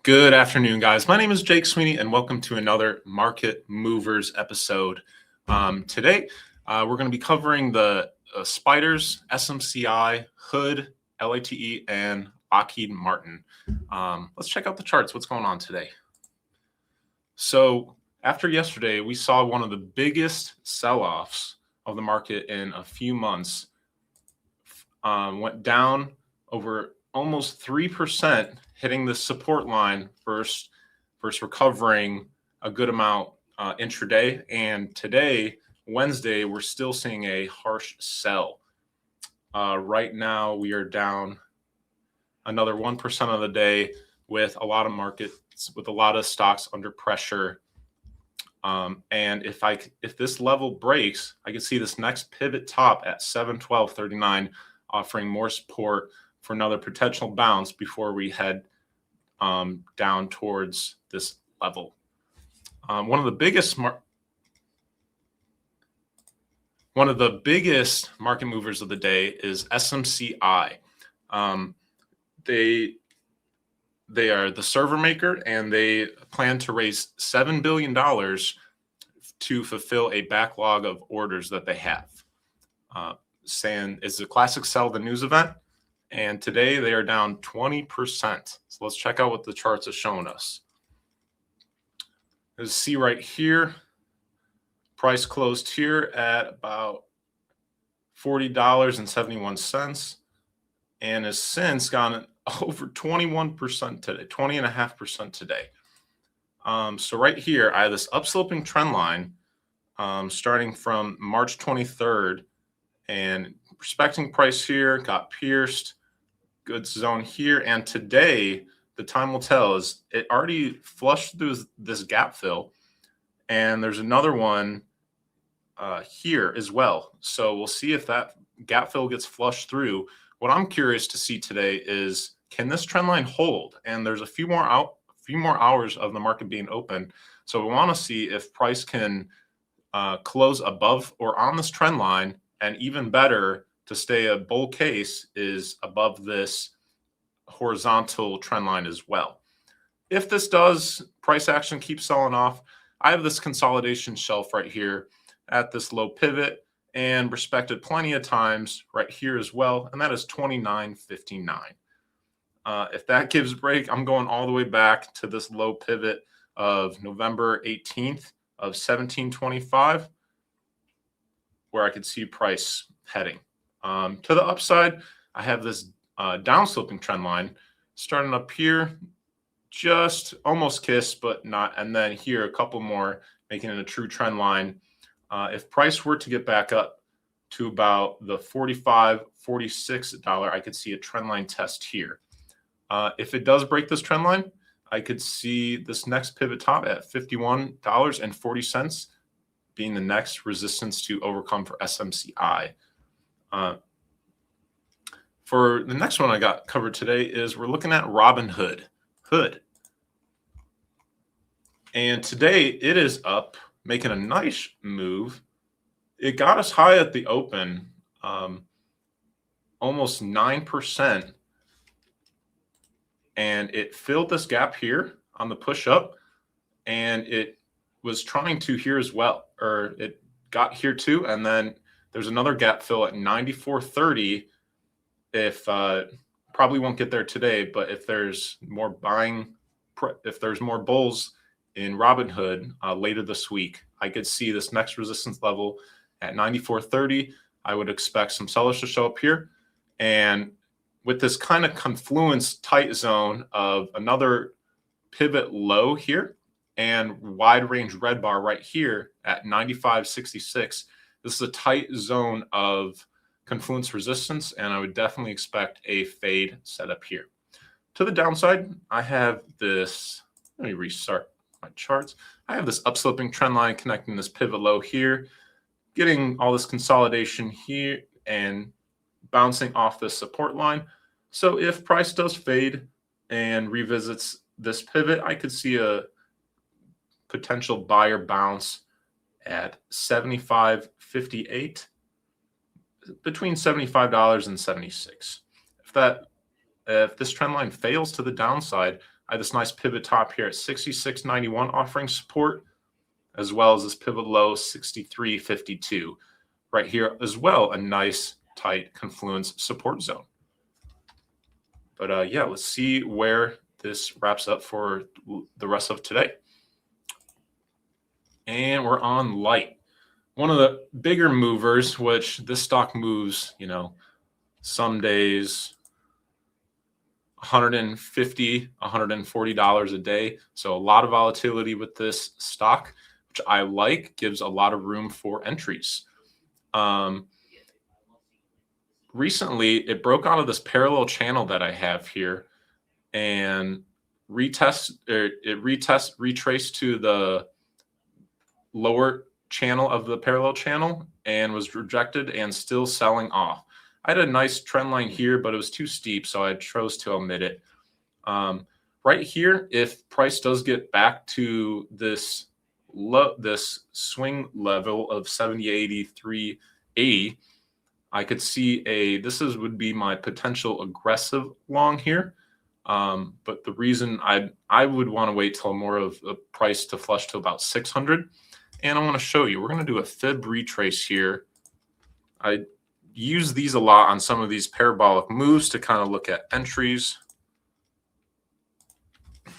Good afternoon, guys. My name is Jake Sweeney, and welcome to another Market Movers episode. Today, we're going to be covering the spiders, SMCI, Hood, LITE, and Lockheed Martin. Let's check out the charts. What's going on today? So after yesterday, we saw one of the biggest sell-offs of the market in a few months. Went down over almost 3%, hitting the support line first recovering a good amount intraday. And today, Wednesday, we're still seeing a harsh sell. Right now, we are down another 1% of the day with a lot of markets, with a lot of stocks under pressure. And if this level breaks, I can see this next pivot top at 712.39 offering more support for another potential bounce before we head down towards this level. One of the biggest market movers of the day is SMCI. They are the server maker, and they plan to raise $7 billion to fulfill a backlog of orders that they have. Saying it's a classic sell the news event. And today they are down 20%. So let's check out what the charts are showing us. As you see right here, price closed here at about $40.71 and has since gone over 21% today, 20.5% today. So right here, I have this upsloping trend line starting from March 23rd, and respecting price here, got pierced. Good zone here, and today the time will tell. Is it already flushed through this gap fill, and there's another one here as well. So we'll see if that gap fill gets flushed through. What I'm curious to see today is, can this trend line hold? And there's a few more hours of the market being open, so we want to see if price can close above or on this trend line, and even better, to stay a bull case, is above this horizontal trend line as well. If this does, price action keeps selling off. I have this consolidation shelf right here at this low pivot and respected plenty of times right here as well, and that is 29.59. If that gives a break, I'm going all the way back to this low pivot of November 18th of 1725, where I could see price heading. To the upside, I have this downsloping trend line starting up here, just almost kissed, but not. And then here, a couple more, making it a true trend line. If price were to get back up to about the $45, $46, I could see a trend line test here. If it does break this trend line, I could see this next pivot top at $51.40 being the next resistance to overcome for SMCI. For the next one I got covered today is we're looking at Robinhood. And today it is up, making a nice move. It got us high at the open, almost 9%. And it filled this gap here on the push up, and it was trying to here as well, or it got here too, and then there's another gap fill at 94.30. If probably won't get there today, but if there's more buying, if there's more bulls in Robinhood later this week, I could see this next resistance level at 94.30. I would expect some sellers to show up here, and with this kind of confluence tight zone of another pivot low here and wide range red bar right here at 95.66. This is a tight zone of confluence resistance, and I would definitely expect a fade setup here. To the downside, I have this, let me restart my charts. I have this upsloping trend line connecting this pivot low here, getting all this consolidation here and bouncing off this support line. So if price does fade and revisits this pivot, I could see a potential buyer bounce at $75.58, between $75 and $76. If this trend line fails to the downside, I have this nice pivot top here at 66.91 offering support, as well as this pivot low 63.52. Right here as well, a nice tight confluence support zone. But yeah, let's see where this wraps up for the rest of today. And we're on LITE, one of the bigger movers, which this stock moves, you know, some days $150, $140 a day. So a lot of volatility with this stock, which I like, gives a lot of room for entries. Recently, it broke out of this parallel channel that I have here and retraced to the lower channel of the parallel channel and was rejected and still selling off. I had a nice trend line here, but it was too steep, so I chose to omit it. Right here, if price does get back to this swing level of 70.83.80, I could see would be my potential aggressive long here. But the reason I would want to wait till more of a price to flush to about 600. And I want to show you, we're going to do a fib retrace here. I use these a lot on some of these parabolic moves to kind of look at entries.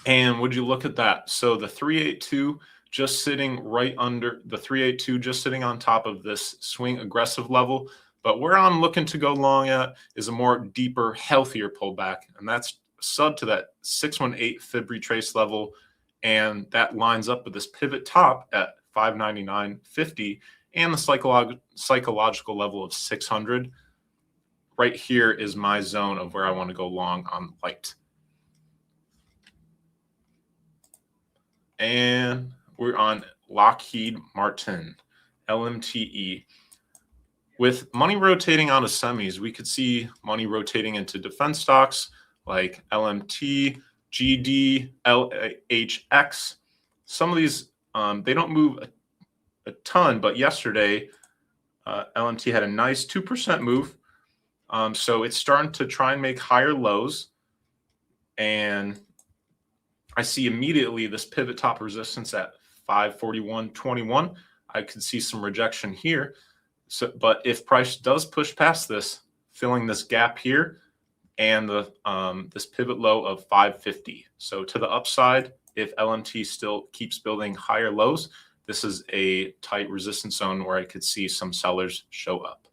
And would you look at that? So the 382 just sitting right under the 382, just sitting on top of this swing aggressive level. But where I'm looking to go long at is a more deeper, healthier pullback. And that's sub to that 618 fib retrace level. And that lines up with this pivot top at 599.50 and the psychological level of 600. Right here is my zone of where I want to go long on LITE. And we're on Lockheed Martin, LMTE. With money rotating out of semis, we could see money rotating into defense stocks like LMT, GD, LHX. Some of these, they don't move a ton, but yesterday, LMT had a nice 2% move. So it's starting to try and make higher lows. And I see immediately this pivot top resistance at 541.21. I could see some rejection here. So, but if price does push past this, filling this gap here and the this pivot low of 550. So to the upside, if LMT still keeps building higher lows, this is a tight resistance zone where I could see some sellers show up.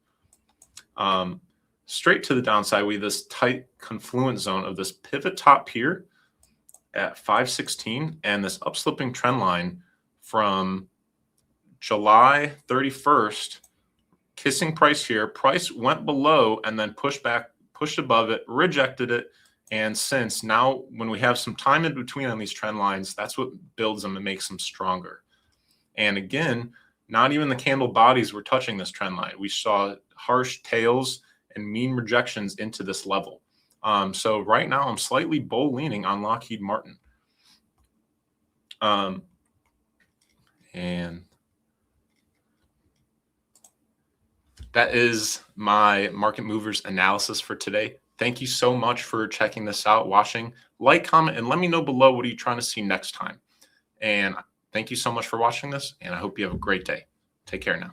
Straight to the downside, we have this tight confluence zone of this pivot top here at 516 and this upsloping trend line from July 31st, kissing price here. Price went below and then pushed back, pushed above it, rejected it. And since now, when we have some time in between on these trend lines, that's what builds them and makes them stronger. And again, not even the candle bodies were touching this trend line. We saw harsh tails and mean rejections into this level. So right now I'm slightly bull leaning on Lockheed Martin. And that is my market movers analysis for today. Thank you so much for checking this out, watching. Like, comment, and let me know below what are you trying to see next time. And thank you so much for watching this, and I hope you have a great day. Take care now.